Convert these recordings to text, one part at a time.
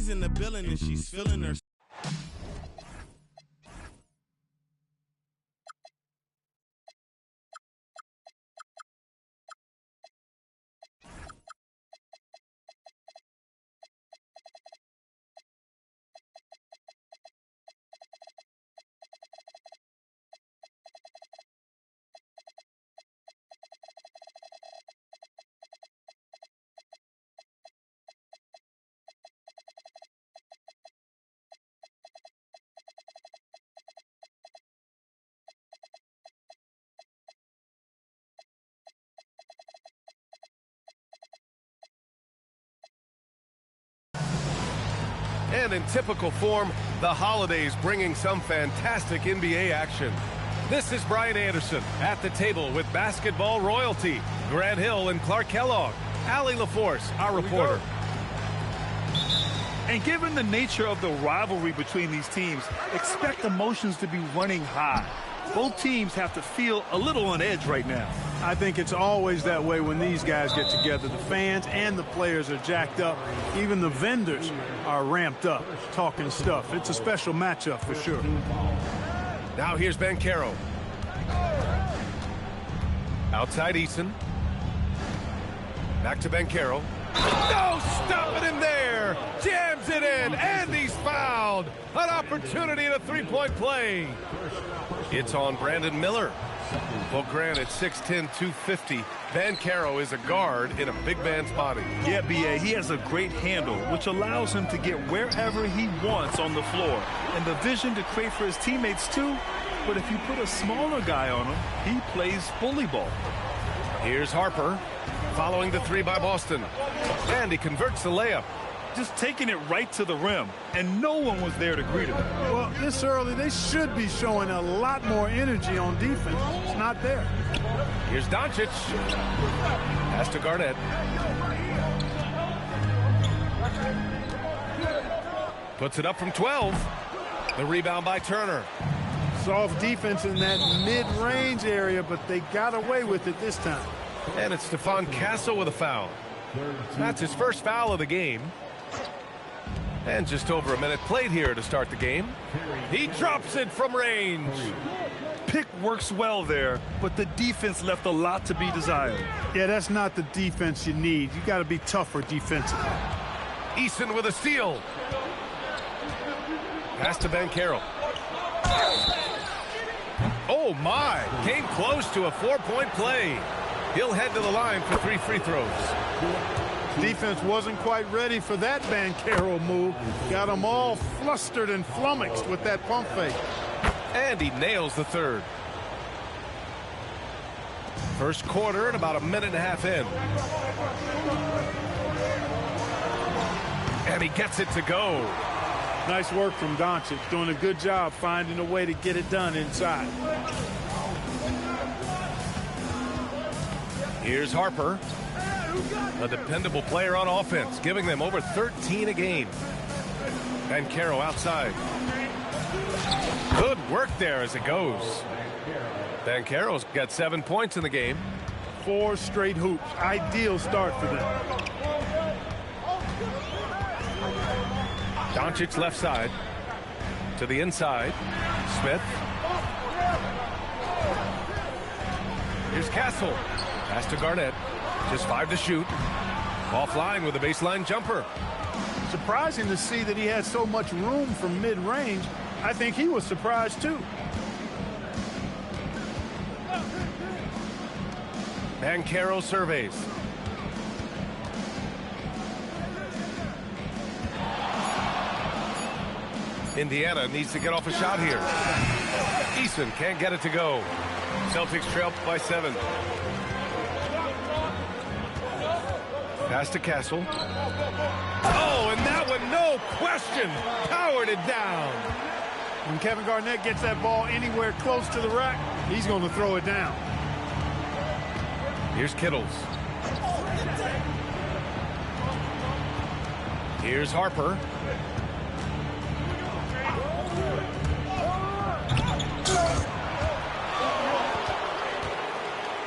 She's in the building and she's feeling her. And in typical form, the holidays bringing some fantastic NBA action. This is Brian Anderson at the table with basketball royalty. Grant Hill and Clark Kellogg. Allie LaForce, our reporter. And given the nature of the rivalry between these teams, expect emotions to be running high. Both teams have to feel a little on edge right now. I think it's always that way when these guys get together. The fans and the players are jacked up. Even the vendors are ramped up, talking stuff. It's a special matchup for sure. Now here's Banchero. Outside Eason. Back to Banchero. No, stop it in there. Jams it in, and he's fouled. An opportunity in a three-point play. It's on Brandon Miller. Well, Grant, at 6'10", 250, Banchero is a guard in a big man's body. Yeah, B.A., he has a great handle, which allows him to get wherever he wants on the floor. And the vision to create for his teammates, too. But if you put a smaller guy on him, he plays bully ball. Here's Harper, following the three by Boston. And he converts the layup. Just taking it right to the rim, and no one was there to greet him. Well, this early, they should be showing a lot more energy on defense. It's not there. Here's Doncic. Pass to Garnett. Puts it up from 12. The rebound by Turner. Soft defense in that mid-range area, but they got away with it this time. And it's Stephon Castle with a foul. That's his first foul of the game. And just over a minute played here to start the game. He drops it from range. Pick works well there, but the defense left a lot to be desired. Yeah, that's not the defense you need. You got to be tougher defensively. Eason with a steal. Pass to Banchero. Oh, my. Came close to a four-point play. He'll head to the line for 3 free throws. Defense wasn't quite ready for that Banchero move. Got them all flustered and flummoxed with that pump fake. And he nails the third. First quarter and about a minute and a half in. And he gets it to go. Nice work from Doncic. Doing a good job finding a way to get it done inside. Here's Harper. A dependable player on offense, giving them over 13 a game. Banchero outside. Good work there as it goes. Banchero's got 7 points in the game. 4 straight hoops. Ideal start for them. Doncic left side. To the inside. Smith. Here's Castle. Pass to Garnett. Just 5 to shoot. Offline with a baseline jumper. Surprising to see that he had so much room from mid-range. I think he was surprised too. Banchero surveys. Indiana needs to get off a shot here. Eason can't get it to go. Celtics trail by 7. Pass to Castle. Oh, and that one, no question, powered it down. When Kevin Garnett gets that ball anywhere close to the rack, he's going to throw it down. Here's Kittles. Here's Harper.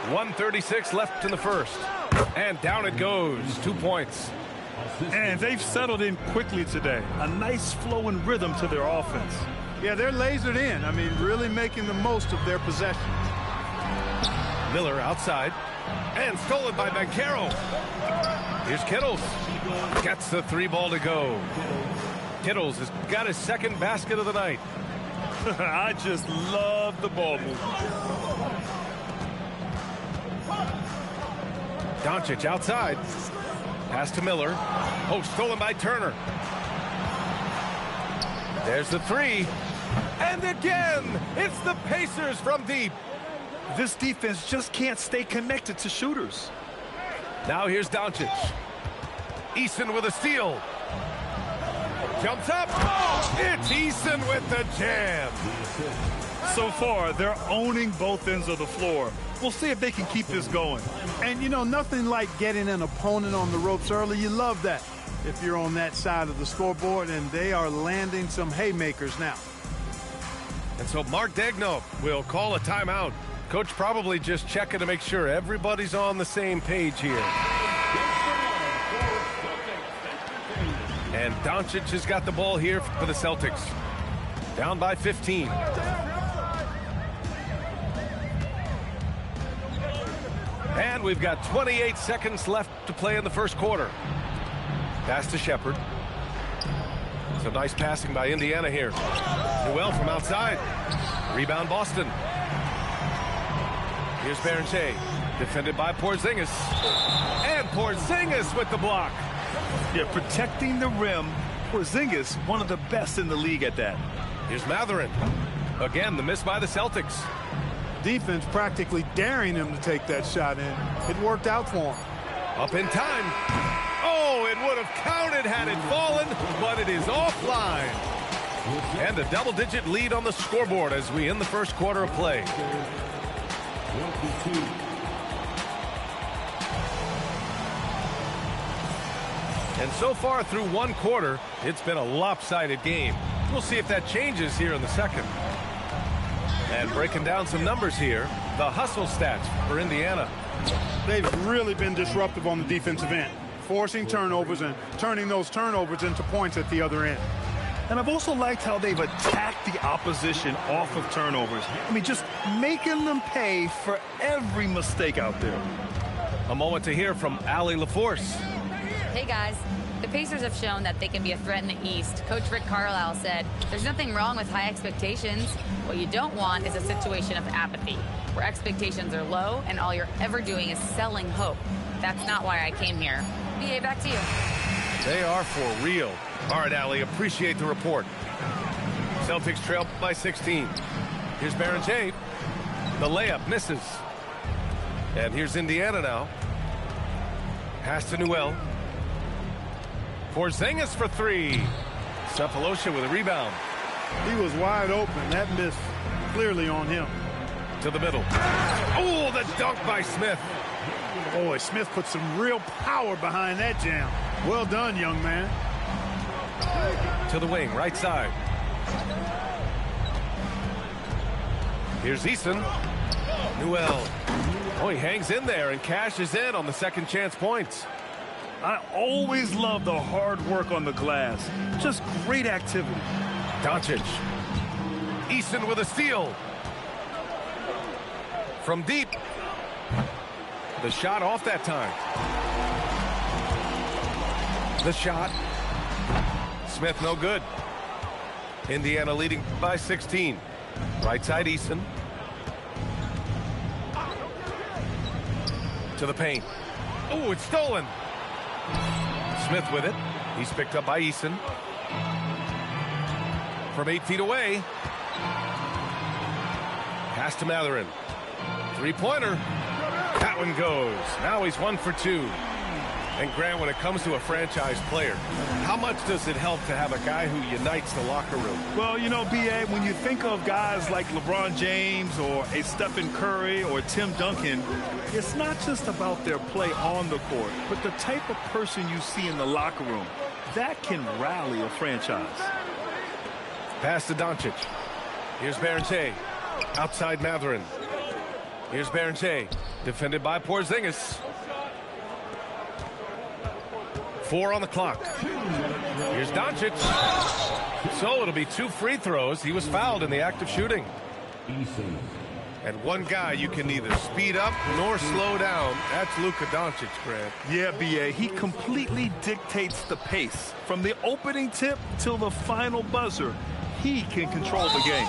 .136 left in the first. And down it goes. 2 points. And they've settled in quickly today. A nice flow and rhythm to their offense. Yeah, they're lasered in. I mean, really making the most of their possession. Miller outside. And stolen by Bancaro. Here's Kittles. Gets the 3 ball to go. Kittles has got his second basket of the night. I just love the ball movement. Doncic outside. Pass to Miller. Oh, stolen by Turner. There's the 3. And again, it's the Pacers from deep. This defense just can't stay connected to shooters. Now here's Doncic. Eason with a steal. Jumps up. Oh, it's Eason with the jam. So far, they're owning both ends of the floor. We'll see if they can keep this going. And, you know, nothing like getting an opponent on the ropes early. You love that if you're on that side of the scoreboard, and they are landing some haymakers now. And so Mark Daigneault will call a timeout. Coach probably just checking to make sure everybody's on the same page here. And Doncic has got the ball here for the Celtics. Down by 15. And we've got 28 seconds left to play in the first quarter. Pass to Shepherd. So nice passing by Indiana here. Newell from outside. Rebound Boston. Here's Berenger. Defended by Porzingis. And Porzingis with the block. Yeah, protecting the rim. Porzingis, one of the best in the league at that. Here's Mathurin. Again, the miss by the Celtics. Defense practically daring him to take that shot in. It worked out for him. Up in time. Oh, it would have counted had it fallen, but it is offline. And a double-digit lead on the scoreboard as we end the first quarter of play. And so far through one quarter, it's been a lopsided game. We'll see if that changes here in the second. And breaking down some numbers here, the hustle stats for Indiana. They've really been disruptive on the defensive end, forcing turnovers and turning those turnovers into points at the other end. And I've also liked how they've attacked the opposition off of turnovers. I mean, just making them pay for every mistake out there. A moment to hear from Allie LaForce. Hey, guys. The Pacers have shown that they can be a threat in the East. Coach Rick Carlisle said, there's nothing wrong with high expectations. What you don't want is a situation of apathy, where expectations are low and all you're ever doing is selling hope. That's not why I came here. BA, back to you. They are for real. All right, Allie, appreciate the report. Celtics trail by 16. Here's Berenger. The layup misses. And here's Indiana now. Pass to Newell. Porzingis for 3. Cephalosha with a rebound. He was wide open. That miss clearly on him. To the middle. Oh, the dunk by Smith. Boy, Smith put some real power behind that jam. Well done, young man. To the wing, right side. Here's Eason. Newell. Oh, he hangs in there and cashes in on the second chance points. I always love the hard work on the glass. Just great activity. Doncic. Eason with a steal. From deep. The shot off that time. The shot. Smith no good. Indiana leading by 16. Right side Eason. To the paint. Oh, it's stolen. Smith with it. He's picked up by Eason. From 8 feet away. Pass to Mathurin. Three-pointer. That one goes. Now he's 1 for 2. And Grant, when it comes to a franchise player, how much does it help to have a guy who unites the locker room? Well, you know, B.A., when you think of guys like LeBron James or a Stephen Curry or Tim Duncan, it's not just about their play on the court, but the type of person you see in the locker room. That can rally a franchise. Pass to Doncic. Here's Berenger. Outside Mathurin. Here's Berenger. Defended by Porzingis. 4 on the clock. Here's Doncic. So it'll be 2 free throws. He was fouled in the act of shooting. And one guy you can neither speed up nor slow down. That's Luka Doncic, Grant. Yeah, B.A. He completely dictates the pace. From the opening tip till the final buzzer, he can control the game.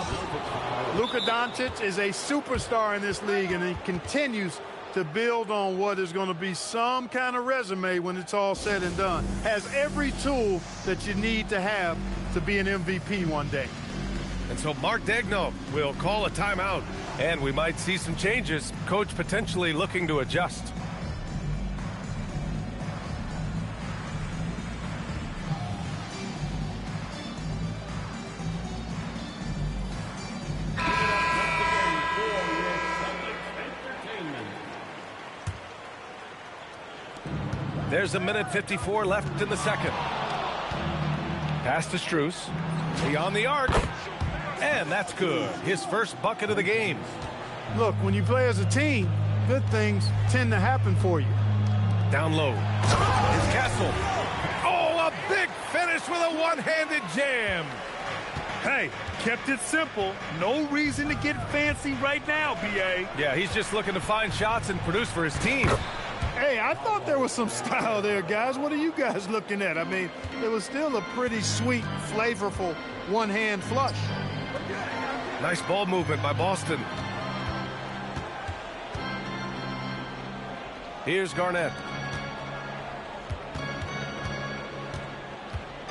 Luka Doncic is a superstar in this league, and he continues to build on what is going to be some kind of resume when it's all said and done. Has every tool that you need to have to be an MVP one day. And so Mark Daigneault will call a timeout, and we might see some changes. Coach potentially looking to adjust. There's 1:54 left in the second. Pass to Strus. Beyond the arc. And that's good. His first bucket of the game. Look, when you play as a team, good things tend to happen for you. Down low. Here's Castle. Oh, a big finish with a one-handed jam. Hey, kept it simple. No reason to get fancy right now, B.A. Yeah, he's just looking to find shots and produce for his team. Hey, I thought there was some style there, guys. What are you guys looking at? I mean, it was still a pretty sweet, flavorful one-hand flush. Nice ball movement by Boston. Here's Garnett.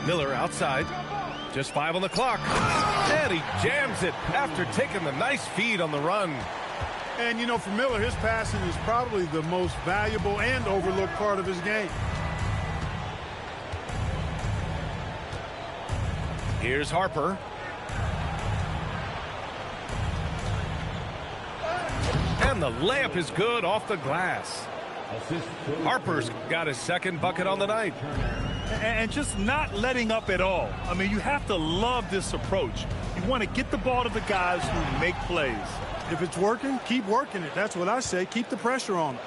Miller outside. Just 5 on the clock. And he jams it after taking the nice feed on the run. And, you know, for Miller, his passing is probably the most valuable and overlooked part of his game. Here's Harper. And the layup is good off the glass. Harper's got his second bucket on the night. And just not letting up at all. I mean, you have to love this approach. You want to get the ball to the guys who make plays. If it's working, keep working it. That's what I say. Keep the pressure on him.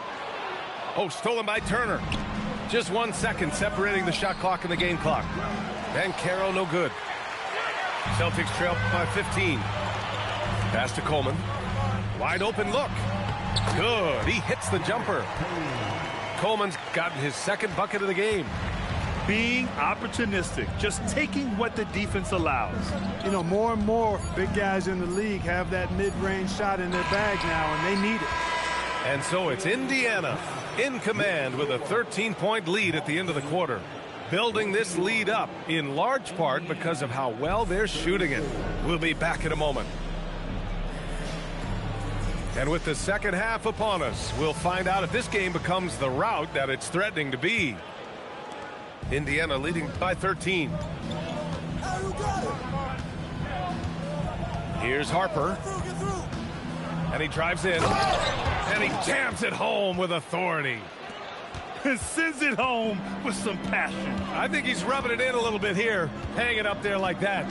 Oh, stolen by Turner. Just 1 second separating the shot clock and the game clock. And Carroll no good. Celtics trail by 15. Pass to Coleman. Wide open look. Good. He hits the jumper. Coleman's gotten his second bucket of the game. Being opportunistic, just taking what the defense allows. You know, more and more big guys in the league have that mid-range shot in their bag now, and they need it. And so it's Indiana in command with a 13-point lead at the end of the quarter. Building this lead up in large part because of how well they're shooting it. We'll be back in a moment. And with the second half upon us, we'll find out if this game becomes the rout that it's threatening to be. Indiana leading by 13. Here's Harper. And he drives in. And he jams it home with authority. And sends it home with some passion. I think he's rubbing it in a little bit here, hanging up there like that.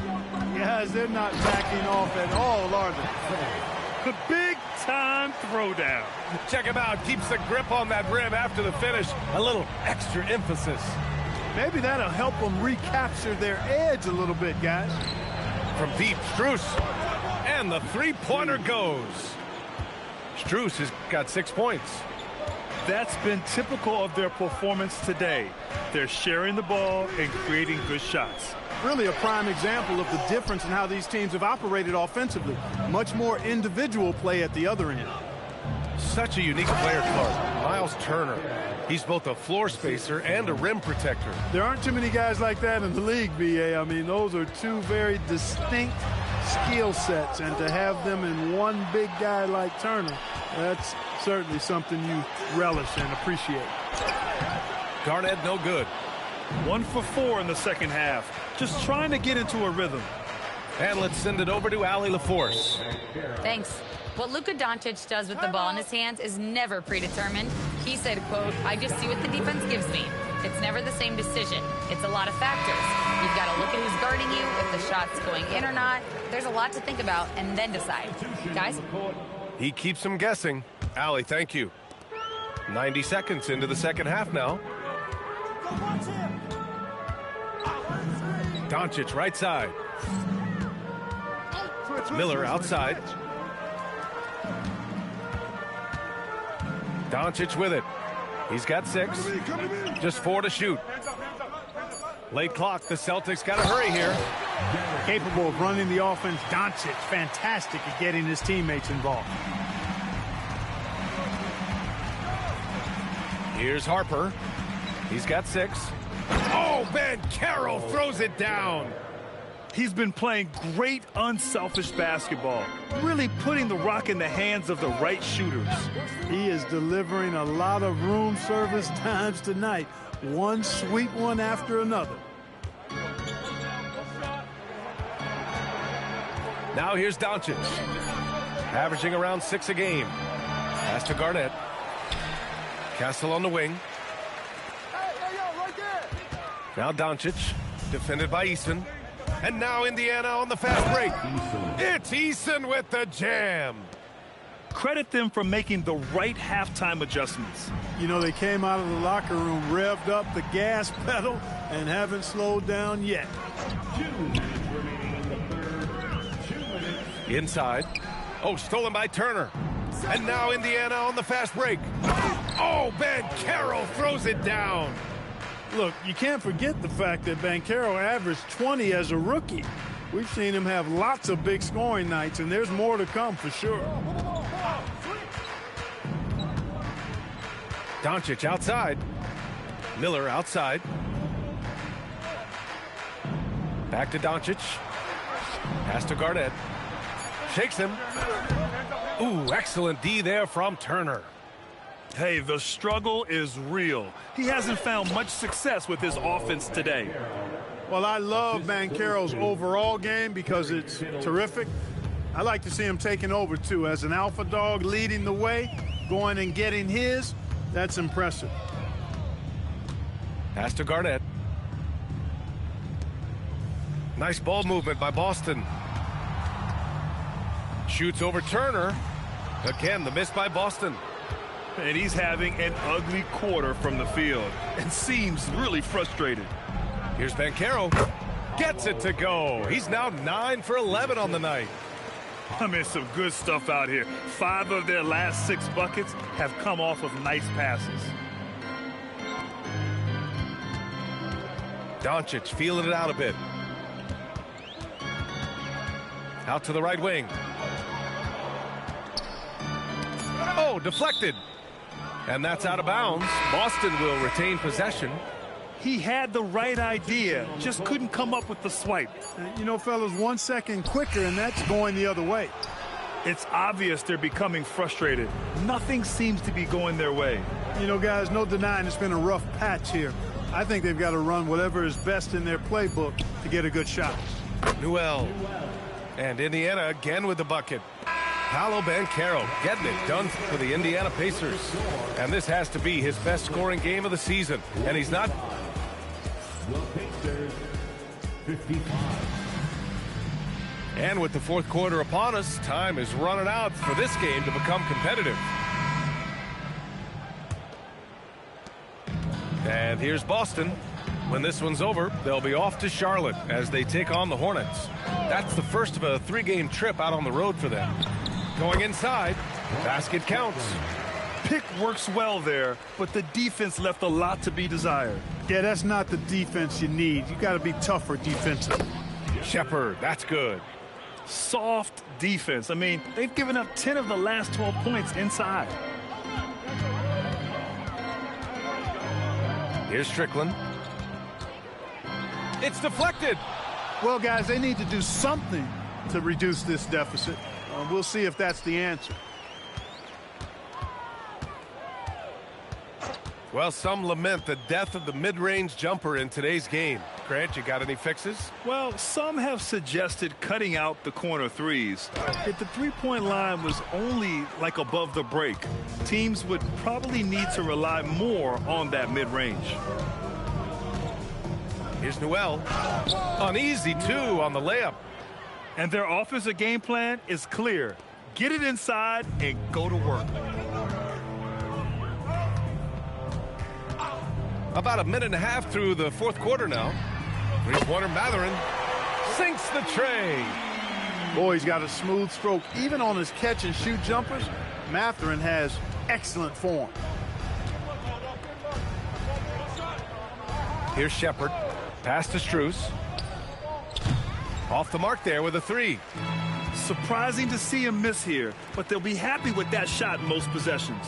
Guys, they're not backing off at all, are they? The big-time throwdown. Check him out. Keeps the grip on that rim after the finish. A little extra emphasis. Maybe that'll help them recapture their edge a little bit, guys. From deep, Strus. And the three-pointer goes. Strus has got 6 points. That's been typical of their performance today. They're sharing the ball and creating good shots. Really a prime example of the difference in how these teams have operated offensively. Much more individual play at the other end. Such a unique player, Clark. Miles Turner. He's both a floor spacer and a rim protector. There aren't too many guys like that in the league, B.A. I mean, those are two very distinct skill sets, and to have them in one big guy like Turner, that's certainly something you relish and appreciate. Garnett no good. 1 for 4 in the second half. Just trying to get into a rhythm. And let's send it over to Allie LaForce. Thanks. What Luka Doncic does with the ball in his hands is never predetermined. He said, quote, I just see what the defense gives me. It's never the same decision. It's a lot of factors. You've got to look at who's guarding you, if the shot's going in or not. There's a lot to think about and then decide. Guys? He keeps them guessing. Allie, thank you. 90 seconds into the second half now. Go watch him. Doncic right side. Miller outside. Doncic with it. He's got 6. Just 4 to shoot. Late clock. The Celtics got to hurry here. Capable of running the offense. Doncic, fantastic at getting his teammates involved. Here's Harper. He's got 6. Oh, Banchero throws it down. He's been playing great unselfish basketball, really putting the rock in the hands of the right shooters. He is delivering a lot of room service times tonight. One sweet one after another. Now here's Doncic. Averaging around 6 a game. Pass to Garnett. Castle on the wing. Now Doncic, defended by Eason. And now Indiana on the fast break. It's Eason with the jam. Credit them for making the right halftime adjustments. You know, they came out of the locker room, revved up the gas pedal, and haven't slowed down yet. Inside. Oh, stolen by Turner. And now Indiana on the fast break. Oh, Banchero throws it down. Look, you can't forget the fact that Banchero averaged 20 as a rookie. We've seen him have lots of big scoring nights, and there's more to come for sure. Doncic outside. Miller outside. Back to Doncic. Pass to Garnett. Shakes him. Ooh, excellent D there from Turner. Hey, the struggle is real. He hasn't found much success with his offense today. Well, I love Banchero's overall game because it's terrific. I like to see him taking over, too. As an alpha dog leading the way, going and getting his, that's impressive. Pass to Garnett. Nice ball movement by Boston. Shoots over Turner. Again, the miss by Boston. And he's having an ugly quarter from the field and seems really frustrated. Here's Banchero. Gets it to go. He's now 9 for 11 on the night. I mean, some good stuff out here. 5 of their last 6 buckets have come off of nice passes. Doncic feeling it out a bit. Out to the right wing. Oh, deflected. And that's out of bounds. Boston will retain possession. He had the right idea, just couldn't come up with the swipe. You know, fellas, 1 second quicker, and that's going the other way. It's obvious they're becoming frustrated. Nothing seems to be going their way. You know, guys, no denying it's been a rough patch here. I think they've got to run whatever is best in their playbook to get a good shot. Newell. And Indiana again with the bucket. Paolo Banchero getting it done for the Indiana Pacers. And this has to be his best scoring game of the season. And he's not. And with the fourth quarter upon us, time is running out for this game to become competitive. And here's Boston. When this one's over, they'll be off to Charlotte as they take on the Hornets. That's the first of a 3-game trip out on the road for them. Going inside, basket counts. Pick works well there, but the defense left a lot to be desired. Yeah, that's not the defense you need. You got to be tougher defensively. Shepard, that's good. Soft defense. I mean, they've given up 10 of the last 12 points inside. Here's Strickland. It's deflected. Well, guys, they need to do something to reduce this deficit. We'll see if that's the answer. Well, some lament the death of the mid-range jumper in today's game. Grant, you got any fixes? Well, some have suggested cutting out the corner threes. If the three-point line was only like above the break, teams would probably need to rely more on that mid-range. Here's Newell. Uneasy, too, on the layup. And their offensive game plan is clear. Get it inside and go to work. About a minute and a half through the fourth quarter now. Three-pointer Mathurin sinks the tray. Boy, he's got a smooth stroke. Even on his catch-and-shoot jumpers, Mathurin has excellent form. Here's Shepard. Pass to Strus. Off the mark there with a three. Surprising to see him miss here, but they'll be happy with that shot in most possessions.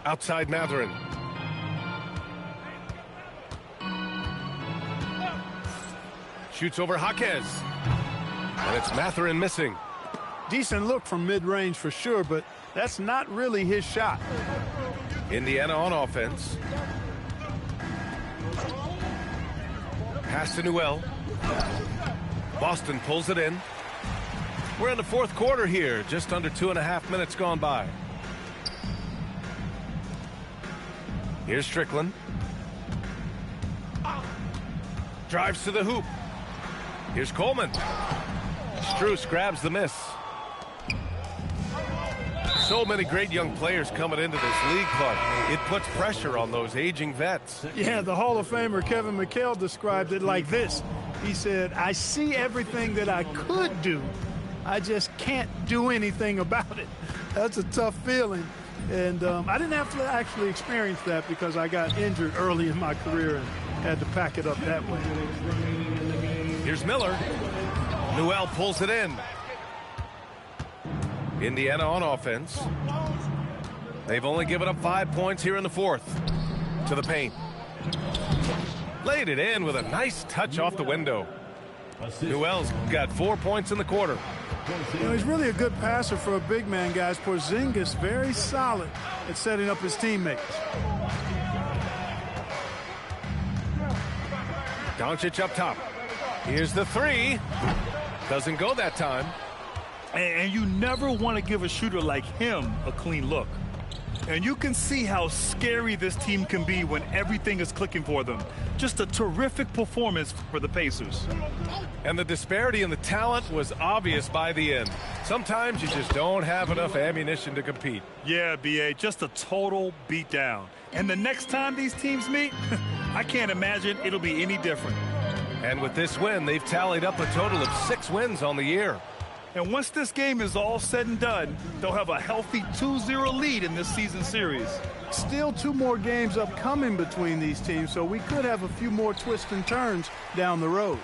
Outside Mathurin. Shoots over Jaquez. And it's Mathurin missing. Decent look from mid-range for sure, but that's not really his shot. Indiana on offense. Pass to Newell. Boston pulls it in. We're in the fourth quarter here. Just under 2.5 minutes gone by. Here's Strickland. Drives to the hoop. Here's Coleman. Strus grabs the miss. So many great young players coming into this league, Clark. It puts pressure on those aging vets. Yeah, the Hall of Famer Kevin McHale described it like this. He said, I see everything that I could do. I just can't do anything about it. That's a tough feeling. And I didn't have to actually experience that because I got injured early in my career and had to pack it up that way. Here's Miller. Newell pulls it in. Indiana on offense. They've only given up 5 points here in the fourth. To the paint. Laid it in with a nice touch off the window. Newell's got 4 points in the quarter. You know, he's really a good passer for a big man, guys. Porzingis very solid at setting up his teammates. Doncic up top. Here's the three. Doesn't go that time. And you never want to give a shooter like him a clean look. And you can see how scary this team can be when everything is clicking for them. Just a terrific performance for the Pacers. And the disparity in the talent was obvious by the end. Sometimes you just don't have enough ammunition to compete. Yeah, B.A., just a total beatdown. And the next time these teams meet, I can't imagine it'll be any different. And with this win, they've tallied up a total of 6 wins on the year. And once this game is all said and done, they'll have a healthy 2-0 lead in this season series. Still 2 more games upcoming between these teams, so we could have a few more twists and turns down the road.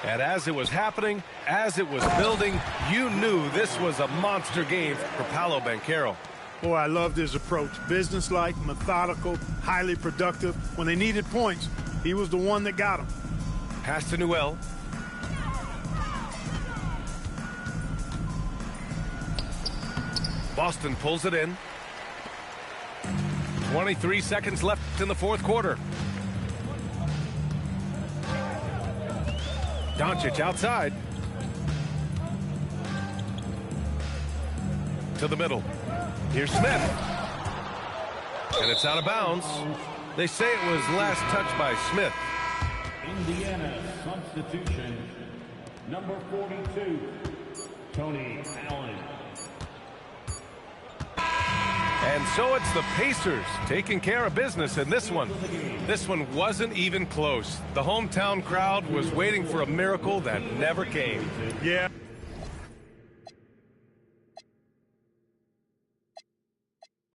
And as it was happening, as it was building, you knew this was a monster game for Paolo Banchero. Boy, I loved his approach. Businesslike, methodical, highly productive. When they needed points, he was the one that got them. Pass to Newell. Boston pulls it in. 23 seconds left in the fourth quarter. Doncic outside. To the middle. Here's Smith. And it's out of bounds. They say it was last touched by Smith. Indiana substitution, number 42, Tony Allen. And so it's the Pacers taking care of business in this one. This one wasn't even close. The hometown crowd was waiting for a miracle that never came. Yeah.